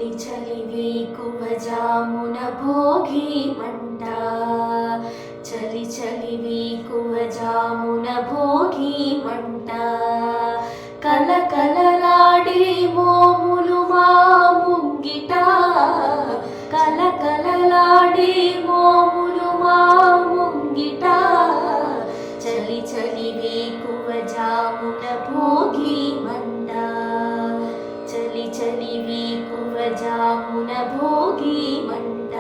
చలి చలి వేకువ జామున భోగి మంట, చలి చలి వేకువ జామున భోగి మంట, కలకలలాడే మోములు మా ముంగిట, కలకలలాడే మోములు మా ముంగిట, చలి చలి వేకువ జామున భోగి మంట, చలి చలి వేకువ జామున భోగి మంట.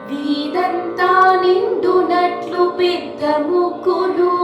వీధంతా నిండునట్లు పెద్ద ముగ్గులు